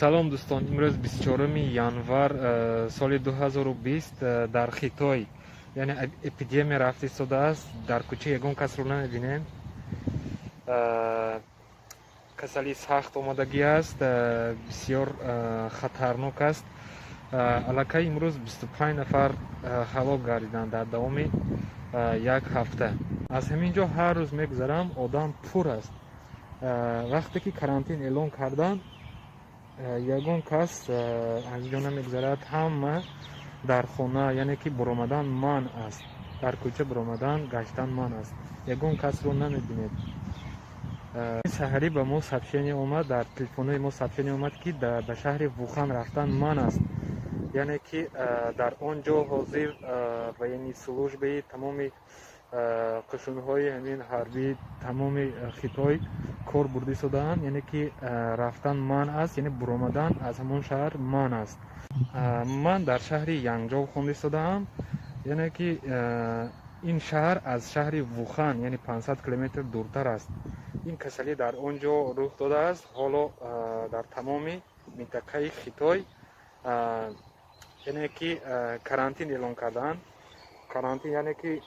салом дӯстон, имрӯз 24 январ соли 2020 дар Хитой яъне эпидемия рафта истодааст. Дар кӯча ягон касро намебинем. Касали сахт омодагӣ аст, бисёр хатарнок аст. Аллакай имрӯз 25 нафар ҳалок гардиданд дар давоми як ҳафта. Аз ҳамин ҷо ҳар рӯз мегузарам, одам пур аст. Вақте ки карантин эълон карданд, ягон кас аз ҷо намегузарад, ҳама дар хона, яъне ки биромадан манъ аст. Дар кӯча биромадан, гаштан манъ аст. Ягон касро намебинед. Саҳарӣ ба мо сообщение омад, дар телефонҳои мо сообщение омад, ки ба шаҳри Вухан рафтан манъ аст. яъне ки дар он ҷо ҳозир военни службаи тамоми қушунҳои ҳамин ҳарбии тамоми Хитой кор бурда истодаанд, яъне ки рафтан манъ аст, яъне биромадан аз ҳамон шаҳр манъ аст. Ман дар шаҳри Янҷов хонда истодаам, яъне ки ин шаҳр аз шаҳри Вухан яъне 500 километр дуртар аст. ин касалӣ дар он ҷо рух додааст. Ҳоло дар тамоми минтақаи Хитой яъне ки карантин эълон кардаанд. карантин яъне ки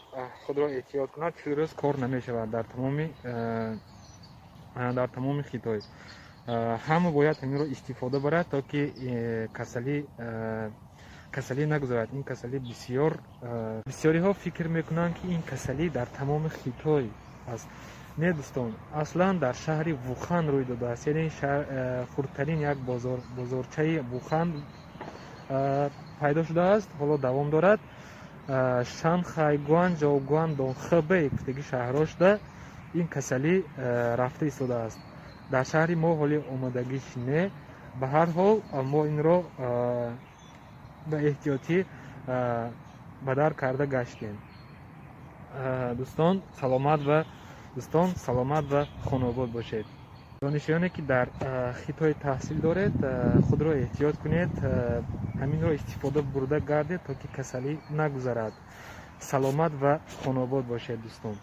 худро эҳтиёт кунад, 40 рӯз кор намешавад дар тамоми Хитой. ҳама бояд ҳаминро истифода барад, то ки касалӣ нагузарад. ин касалӣ бисёриҳо фикр мекунанд, ки ин касалӣ дар тамоми Хитой аст. Не дӯстон, аслан дар шаҳри Вухан рӯй додааст. яъне хурдтарин як бозорчаи Вухан пайдо шудааст, ҳоло давом дорад. Шанхай, Гуанчжоу, Гуандон, Хэбэй гуфтагӣ шаҳрҳо шуда ин касалӣ рафта истодааст. дар шаҳри мо ҳоли омодагиш не. Ба ҳар ҳол мо инро ба эҳтиётӣ ба дар карда гаштем. Дӯстон саломат ва хонобод бошед. донишҷӯёне ки дар Хитой таҳсил доред, худро эҳтиёт кунед, ҳаминро истифода бурда гардед, то ки касалӣ нагузарад. Саломат ва хонобод бошед дӯстон.